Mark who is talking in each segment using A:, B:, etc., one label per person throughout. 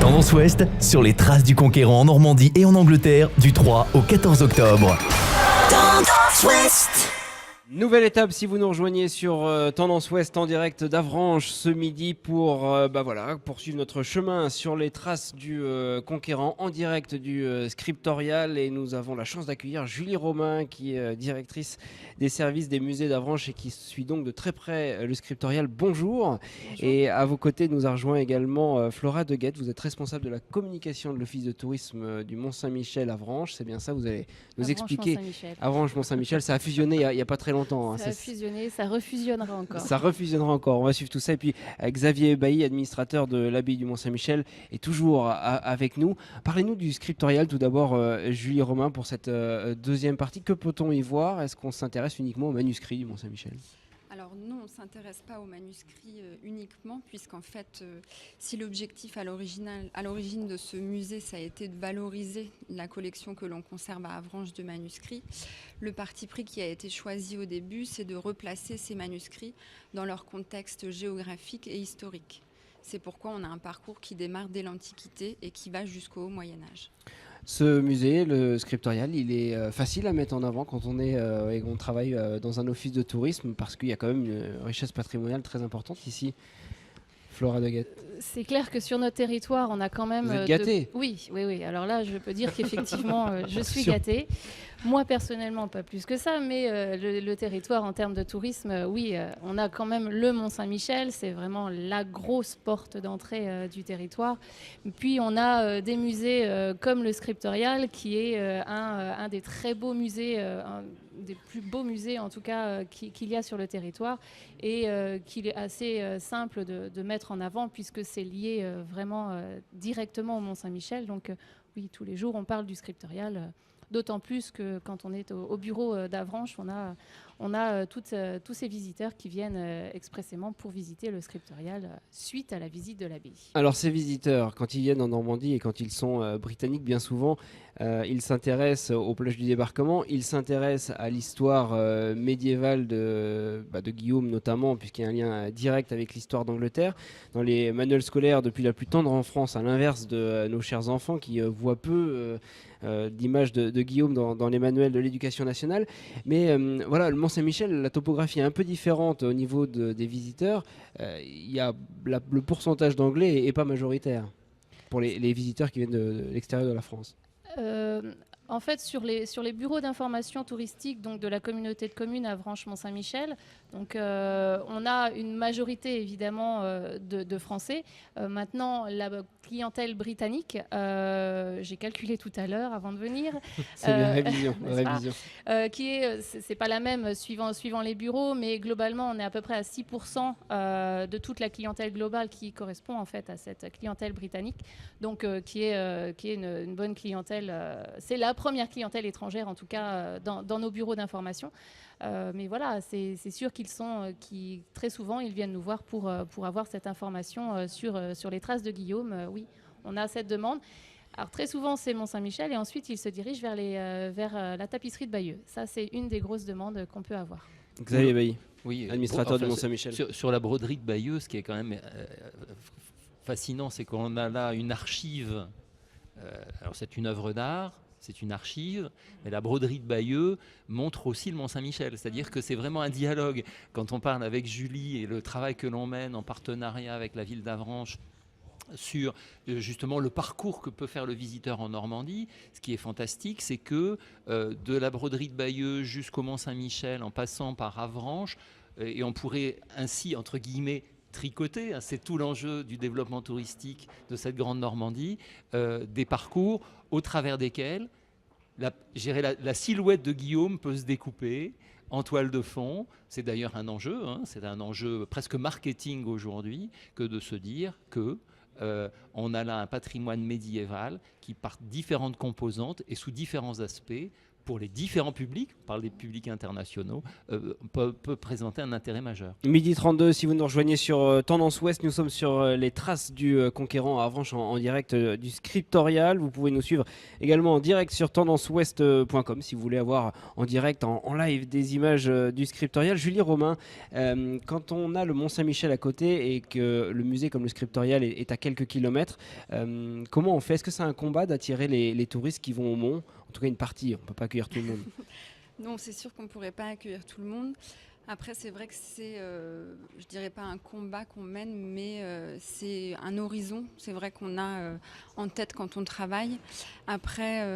A: Tendance Ouest sur les traces du conquérant en Normandie et en Angleterre du 3 au 14 octobre.
B: Tendance Ouest.
C: Nouvelle étape si vous nous rejoignez sur Tendance Ouest en direct d'Avranches ce midi pour poursuivre notre chemin sur les traces du conquérant en direct du scriptorial, et nous avons la chance d'accueillir Julie Romain qui est directrice des services des musées d'Avranches et qui suit donc de très près le scriptorial. Bonjour. Et à vos côtés nous a rejoint également Flora Deguette, vous êtes responsable de la communication de l'office de tourisme du Mont-Saint-Michel Avranches, c'est bien ça, vous allez nous expliquer. Avranches Mont-Saint-Michel, ça a fusionné il n'y a pas très longtemps.
D: Ça a fusionné, ça refusionnera encore.
C: Ça refusionnera encore, on va suivre tout ça. Et puis Xavier Bailly, administrateur de l'abbaye du Mont-Saint-Michel, est toujours avec nous. Parlez-nous du scriptorial tout d'abord, Julie Romain, pour cette deuxième partie. Que peut-on y voir? Est-ce qu'on s'intéresse uniquement aux manuscrits du Mont-Saint-Michel?
E: Alors non, on ne s'intéresse pas aux manuscrits uniquement, puisqu'en fait, si l'objectif à l'origine de ce musée, ça a été de valoriser la collection que l'on conserve à Avranches de manuscrits, le parti pris qui a été choisi au début, c'est de replacer ces manuscrits dans leur contexte géographique et historique. C'est pourquoi on a un parcours qui démarre dès l'Antiquité et qui va jusqu'au Moyen-Âge.
C: Ce musée, le scriptorial, il est facile à mettre en avant quand on est et qu'on travaille dans un office de tourisme, parce qu'il y a quand même une richesse patrimoniale très importante ici. Flora Deguette.
D: C'est clair que sur notre territoire, on a quand même...
C: Vous êtes gâtés.
D: Oui. Alors là, je peux dire qu'effectivement, je suis gâtée. Moi, personnellement, pas plus que ça, mais le territoire, en termes de tourisme, on a quand même le Mont-Saint-Michel. C'est vraiment la grosse porte d'entrée du territoire. Puis, on a des musées comme le Scriptorial, qui est un des très beaux musées, un des plus beaux musées, en tout cas, qu'il y a sur le territoire, et qu'il est assez simple de mettre en avant, puisque c'est lié vraiment directement au Mont-Saint-Michel. Donc, oui, tous les jours, on parle du Scriptorial. D'autant plus que quand on est au bureau d'Avranches, on a tous ces visiteurs qui viennent expressément pour visiter le scriptorial suite à la visite de l'abbaye.
C: Alors ces visiteurs, quand ils viennent en Normandie et quand ils sont britanniques, bien souvent, ils s'intéressent aux plages du débarquement, ils s'intéressent à l'histoire médiévale de Guillaume notamment, puisqu'il y a un lien direct avec l'histoire d'Angleterre. Dans les manuels scolaires, depuis la plus tendre enfance, à l'inverse de nos chers enfants qui voient peu d'images de Guillaume dans les manuels de l'éducation nationale. Mais voilà, le Mont-Saint-Michel, la topographie est un peu différente au niveau des visiteurs. Le pourcentage d'anglais est pas majoritaire pour les visiteurs qui viennent de l'extérieur de la France.
D: En fait, sur les bureaux d'information touristique donc de la communauté de communes Avranches-Mont-Saint-Michel, donc, on a une majorité évidemment de Français. Maintenant, la clientèle britannique, j'ai calculé tout à l'heure avant de venir.
C: C'est bien, révision.
D: C'est pas la même suivant les bureaux, mais globalement, on est à peu près à 6% de toute la clientèle globale qui correspond en fait à cette clientèle britannique, donc qui est une bonne clientèle. C'est la première clientèle étrangère, en tout cas, dans nos bureaux d'information. Mais voilà, c'est sûr qui très souvent, ils viennent nous voir pour avoir cette information sur les traces de Guillaume. Oui, on a cette demande. Alors très souvent, c'est Mont-Saint-Michel et ensuite, ils se dirigent vers la tapisserie de Bayeux. Ça, c'est une des grosses demandes qu'on peut avoir.
C: Xavier Bailly,
F: oui,
C: administrateur du Mont-Saint-Michel.
F: Sur la broderie de Bayeux, ce qui est quand même fascinant, c'est qu'on a là une archive. Alors c'est une œuvre d'art. C'est une archive, mais la broderie de Bayeux montre aussi le Mont-Saint-Michel. C'est-à-dire que c'est vraiment un dialogue. Quand on parle avec Julie et le travail que l'on mène en partenariat avec la ville d'Avranches sur justement le parcours que peut faire le visiteur en Normandie, ce qui est fantastique, c'est que de la broderie de Bayeux jusqu'au Mont-Saint-Michel, en passant par Avranches, et on pourrait ainsi, entre guillemets, tricoter, c'est tout l'enjeu du développement touristique de cette grande Normandie, des parcours au travers desquels la silhouette de Guillaume peut se découper en toile de fond. C'est d'ailleurs un enjeu, c'est un enjeu presque marketing aujourd'hui, que de se dire que on a là un patrimoine médiéval qui, par différentes composantes et sous différents aspects, pour les différents publics, on parle des publics internationaux, peut présenter un intérêt majeur.
C: Midi 32, si vous nous rejoignez sur Tendance Ouest, nous sommes sur les traces du conquérant à Avranches en direct du Scriptorial. Vous pouvez nous suivre également en direct sur tendanceouest.com si vous voulez avoir en direct, en live, des images du Scriptorial. Julie Romain, quand on a le Mont-Saint-Michel à côté et que le musée comme le Scriptorial est à quelques kilomètres, comment on fait? Est-ce que c'est un combat d'attirer les touristes qui vont au Mont? En tout cas une partie, on ne peut pas accueillir tout le monde.
E: Non, c'est sûr qu'on ne pourrait pas accueillir tout le monde. Après, c'est vrai que c'est, je dirais pas un combat qu'on mène, mais c'est un horizon. C'est vrai qu'on a en tête quand on travaille. Après,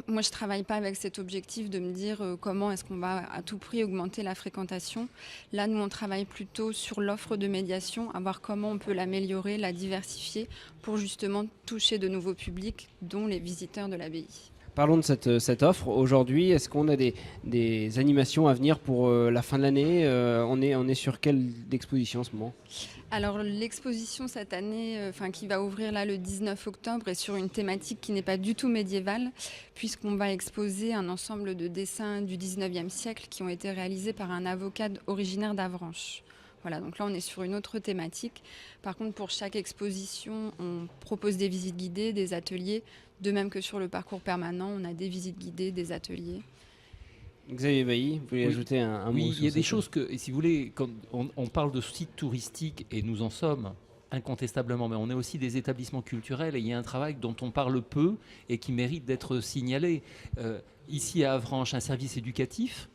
E: moi, je travaille pas avec cet objectif de me dire comment est-ce qu'on va à tout prix augmenter la fréquentation. Là, nous, on travaille plutôt sur l'offre de médiation, à voir comment on peut l'améliorer, la diversifier, pour justement toucher de nouveaux publics, dont les visiteurs de l'abbaye.
C: Parlons de cette offre. Aujourd'hui, est-ce qu'on a des animations à venir pour la fin de l'année? On est sur quelle exposition en ce moment?
E: Alors l'exposition cette année, qui va ouvrir là le 19 octobre, est sur une thématique qui n'est pas du tout médiévale, puisqu'on va exposer un ensemble de dessins du 19e siècle qui ont été réalisés par un avocat originaire d'Avranches. Voilà, donc là on est sur une autre thématique. Par contre, pour chaque exposition, on propose des visites guidées, des ateliers, de même que sur le parcours permanent, on a des visites guidées, des ateliers.
C: Xavier Bailly, vous voulez ajouter un mot?
F: Oui, il y a des choses que, si vous voulez, quand on parle de sites touristiques, et nous en sommes incontestablement, mais on est aussi des établissements culturels, et il y a un travail dont on parle peu et qui mérite d'être signalé. Ici à Avranches, un service éducatif.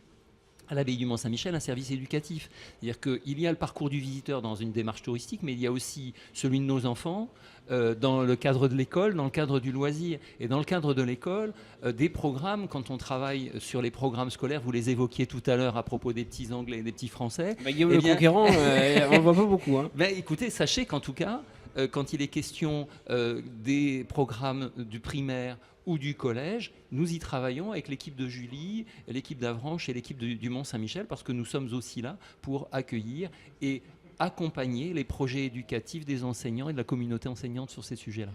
F: À l'abbaye du Mont-Saint-Michel, un service éducatif. C'est-à-dire qu'il y a le parcours du visiteur dans une démarche touristique, mais il y a aussi celui de nos enfants dans le cadre de l'école, dans le cadre du loisir. Et dans le cadre de l'école, des programmes, quand on travaille sur les programmes scolaires, vous les évoquiez tout à l'heure à propos des petits Anglais et des petits Français.
C: Guillaume le Conquérant, on ne voit pas beaucoup. Hein.
F: Écoutez, sachez qu'en tout cas, quand il est question des programmes du primaire ou du collège, nous y travaillons avec l'équipe de Julie, l'équipe d'Avranches et l'équipe du Mont-Saint-Michel, parce que nous sommes aussi là pour accueillir et accompagner les projets éducatifs des enseignants et de la communauté enseignante sur ces sujets-là.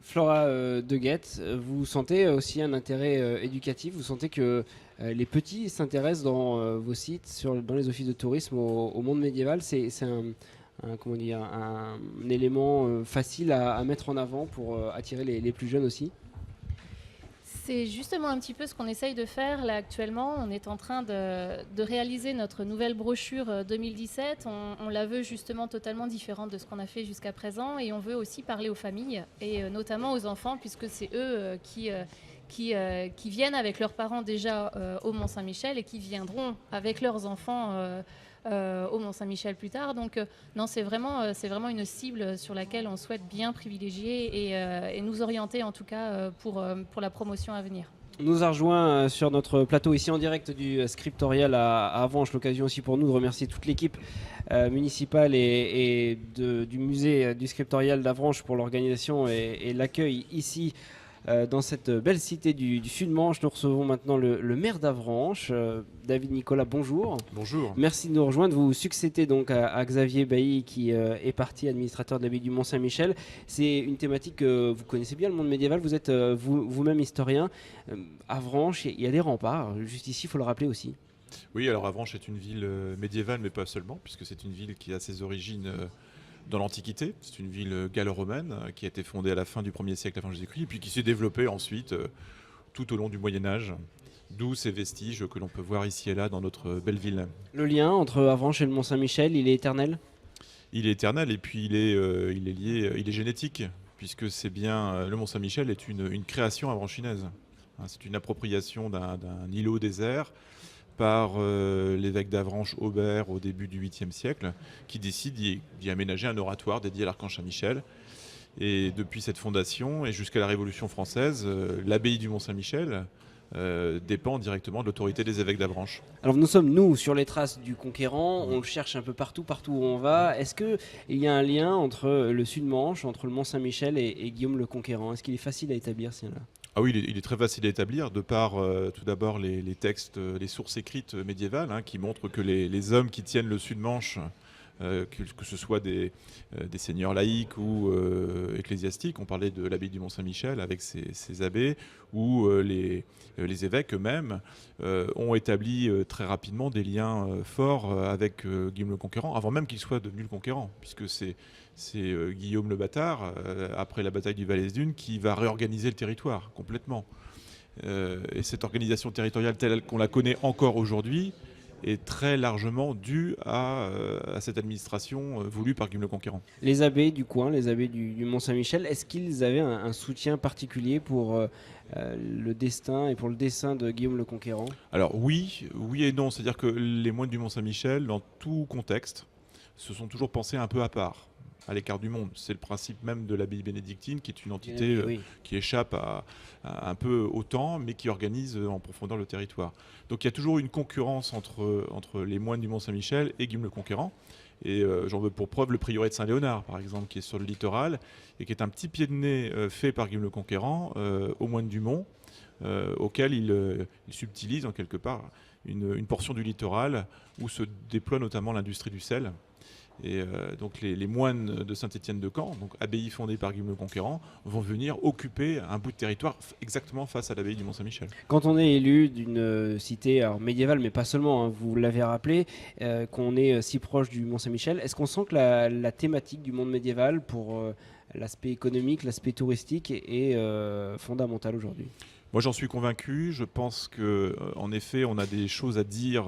C: Flora Deguette, vous sentez aussi un intérêt éducatif? Vous sentez que les petits s'intéressent dans vos sites, dans les offices de tourisme au monde médiéval? C'est un élément facile à mettre en avant pour attirer les plus jeunes aussi?
D: C'est justement un petit peu ce qu'on essaye de faire là actuellement. On est en train de réaliser notre nouvelle brochure 2017. On la veut justement totalement différente de ce qu'on a fait jusqu'à présent, et on veut aussi parler aux familles et notamment aux enfants, puisque c'est eux qui viennent avec leurs parents déjà au Mont-Saint-Michel et qui viendront avec leurs enfants au Mont-Saint-Michel plus tard. Donc non, c'est vraiment une cible sur laquelle on souhaite bien privilégier et nous orienter en tout cas pour la promotion à venir.
C: On nous a rejoint sur notre plateau ici en direct du Scriptorial à Avranches. L'occasion aussi pour nous de remercier toute l'équipe municipale et du musée du Scriptorial d'Avranches pour l'organisation et l'accueil ici dans cette belle cité du Sud-Manche. Nous recevons maintenant le maire d'Avranches, David Nicolas, bonjour.
G: Bonjour.
C: Merci de nous rejoindre. Vous succédez donc à Xavier Bailly qui est parti administrateur de l'abbaye du Mont-Saint-Michel. C'est une thématique que vous connaissez bien, le monde médiéval. Vous êtes vous-même historien. Avranches, il y a des remparts. Juste ici, il faut le rappeler aussi.
G: Oui, alors Avranches est une ville médiévale, mais pas seulement, puisque c'est une ville qui a ses origines dans l'Antiquité. C'est une ville gallo-romaine qui a été fondée à la fin du 1er siècle avant Jésus-Christ, et puis qui s'est développée ensuite tout au long du Moyen-Âge, d'où ces vestiges que l'on peut voir ici et là dans notre belle ville.
C: Le lien entre Avranches et le Mont-Saint-Michel, il est éternel ?
G: Il est éternel, et puis il est lié, il est génétique, puisque c'est bien, le Mont-Saint-Michel est une création avranchinaise. C'est une appropriation d'un îlot désert par l'évêque d'Avranches Aubert au début du 8e siècle, qui décide d'y aménager un oratoire dédié à l'archange Saint-Michel. Et depuis cette fondation et jusqu'à la Révolution française, l'abbaye du Mont-Saint-Michel dépend directement de l'autorité des évêques d'Avranches.
C: Alors nous sommes, nous, sur les traces du conquérant, on le cherche un peu partout où on va. Est-ce qu'il y a un lien entre le Sud-Manche, entre le Mont-Saint-Michel et Guillaume le Conquérant? Est-ce qu'il est facile à établir, ce lien-là?
G: Ah oui, il est très facile à établir, de par tout d'abord les textes, les sources écrites médiévales, qui montrent que les hommes qui tiennent le Sud-Manche que ce soit des seigneurs laïcs ou ecclésiastiques. On parlait de l'abbaye du Mont-Saint-Michel avec ses abbés, ou les évêques eux-mêmes ont établi très rapidement des liens forts avec Guillaume le Conquérant, avant même qu'il soit devenu le Conquérant, puisque c'est Guillaume le Bâtard, après la bataille du Valais-Dunes, qui va réorganiser le territoire complètement. Et cette organisation territoriale telle qu'on la connaît encore aujourd'hui est très largement due à cette administration voulue par Guillaume le Conquérant.
C: Les abbés du coin, les abbés du Mont-Saint-Michel, est-ce qu'ils avaient un soutien particulier pour le destin et pour le dessein de Guillaume le Conquérant ?
G: Alors oui et non. C'est-à-dire que les moines du Mont-Saint-Michel, dans tout contexte, se sont toujours pensés un peu à part, à l'écart du monde. C'est le principe même de l'abbaye bénédictine, qui est une entité qui échappe à un peu au temps, mais qui organise en profondeur le territoire. Donc il y a toujours une concurrence entre les moines du Mont-Saint-Michel et Guillaume le Conquérant. Et j'en veux pour preuve le prieuré de Saint-Léonard, par exemple, qui est sur le littoral, et qui est un petit pied de nez fait par Guillaume le Conquérant aux moines du Mont, auquel il subtilise en quelque part une portion du littoral où se déploie notamment l'industrie du sel. Et donc les moines de Saint-Étienne-de-Camp, donc abbaye fondée par Guillaume le Conquérant, vont venir occuper un bout de territoire exactement face à l'abbaye du Mont-Saint-Michel.
C: Quand on est élu d'une cité médiévale, mais pas seulement, hein, vous l'avez rappelé, qu'on est si proche du Mont-Saint-Michel, est-ce qu'on sent que la thématique du monde médiéval pour l'aspect économique, l'aspect touristique est fondamentale aujourd'hui ?
G: Moi, j'en suis convaincu. Je pense qu'en effet, on a des choses à dire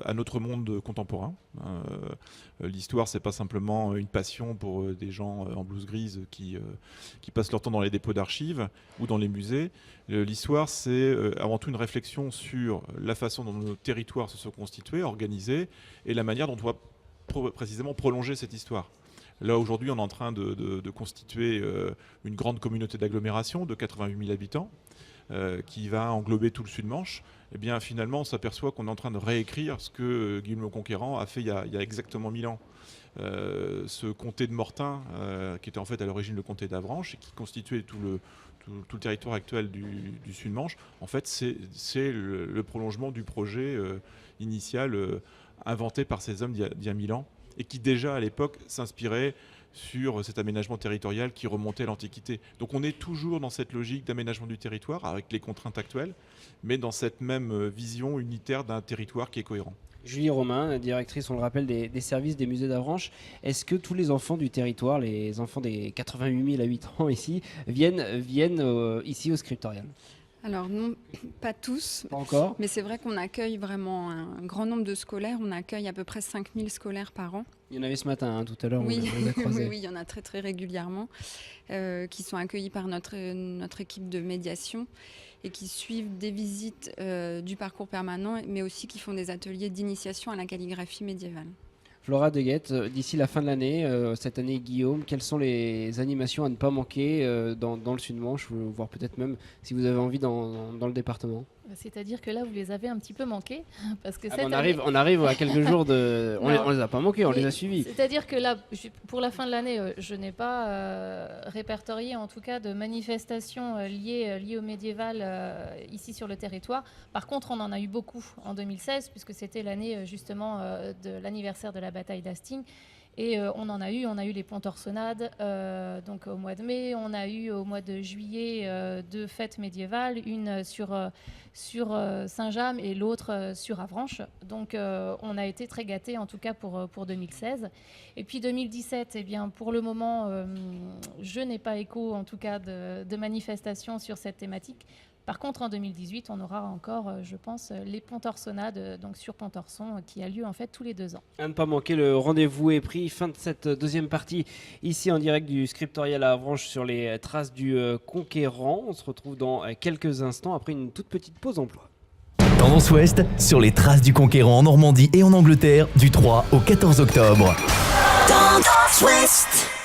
G: à notre monde contemporain. L'histoire, c'est pas simplement une passion pour des gens en blouse grise qui passent leur temps dans les dépôts d'archives ou dans les musées. L'histoire, c'est avant tout une réflexion sur la façon dont nos territoires se sont constitués, organisés, et la manière dont on doit précisément prolonger cette histoire. Là, aujourd'hui, on est en train de constituer une grande communauté d'agglomération de 88 000 habitants. Qui va englober tout le Sud-Manche, eh bien finalement on s'aperçoit qu'on est en train de réécrire ce que Guillaume le Conquérant a fait il y a exactement 1000 ans. Ce comté de Mortain, qui était en fait à l'origine le comté d'Avranches et qui constituait tout le territoire actuel du Sud-Manche, en fait c'est le prolongement du projet initial inventé par ces hommes d'il y a 1000 ans et qui déjà à l'époque s'inspirait sur cet aménagement territorial qui remontait à l'Antiquité. Donc on est toujours dans cette logique d'aménagement du territoire avec les contraintes actuelles, mais dans cette même vision unitaire d'un territoire qui est cohérent.
C: Julie Romain, directrice, on le rappelle, des services des musées d'Avranches. Est-ce que tous les enfants du territoire, les enfants des 88 000 habitants ici, viennent ici au Scriptorial ?
E: Alors non, pas tous.
C: Pas encore.
E: Mais c'est vrai qu'on accueille vraiment un grand nombre de scolaires. On accueille à peu près 5000 scolaires par an.
C: Il y en avait ce matin, hein, tout à l'heure.
E: Oui.
C: On les a croisés.
E: Oui, il y en a très très régulièrement qui sont accueillis par notre équipe de médiation et qui suivent des visites du parcours permanent, mais aussi qui font des ateliers d'initiation à la calligraphie médiévale.
C: Flora Deguette, d'ici la fin de l'année, cette année Guillaume, quelles sont les animations à ne pas manquer dans le Sud-Manche, voire peut-être même si vous avez envie dans le département ?
D: C'est-à-dire que là, vous les avez un petit peu manqués. Parce que
C: on arrive à quelques jours de... On les a pas manqués, on les a suivis.
D: C'est-à-dire que là, pour la fin de l'année, je n'ai pas répertorié en tout cas de manifestations liées au médiéval ici sur le territoire. Par contre, on en a eu beaucoup en 2016, puisque c'était l'année justement de l'anniversaire de la bataille d'Hastings. Et on a eu les Pontorsenades donc au mois de mai, on a eu au mois de juillet deux fêtes médiévales, une sur Saint-James et l'autre sur Avranches. Donc on a été très gâtés en tout cas pour 2016. Et puis 2017, eh bien, pour le moment, je n'ai pas écho en tout cas de manifestations sur cette thématique. Par contre, en 2018, on aura encore, je pense, les Pontorsenades, donc sur Pontorson, qui a lieu en fait tous les 2 ans.
C: À ne pas manquer, le rendez-vous est pris. Fin de cette deuxième partie, ici en direct du Scriptorial à Avranches sur les traces du Conquérant. On se retrouve dans quelques instants après une toute petite pause emploi.
A: Tendance Ouest sur les traces du Conquérant en Normandie et en Angleterre du 3 au 14 octobre.
B: Tendance Ouest.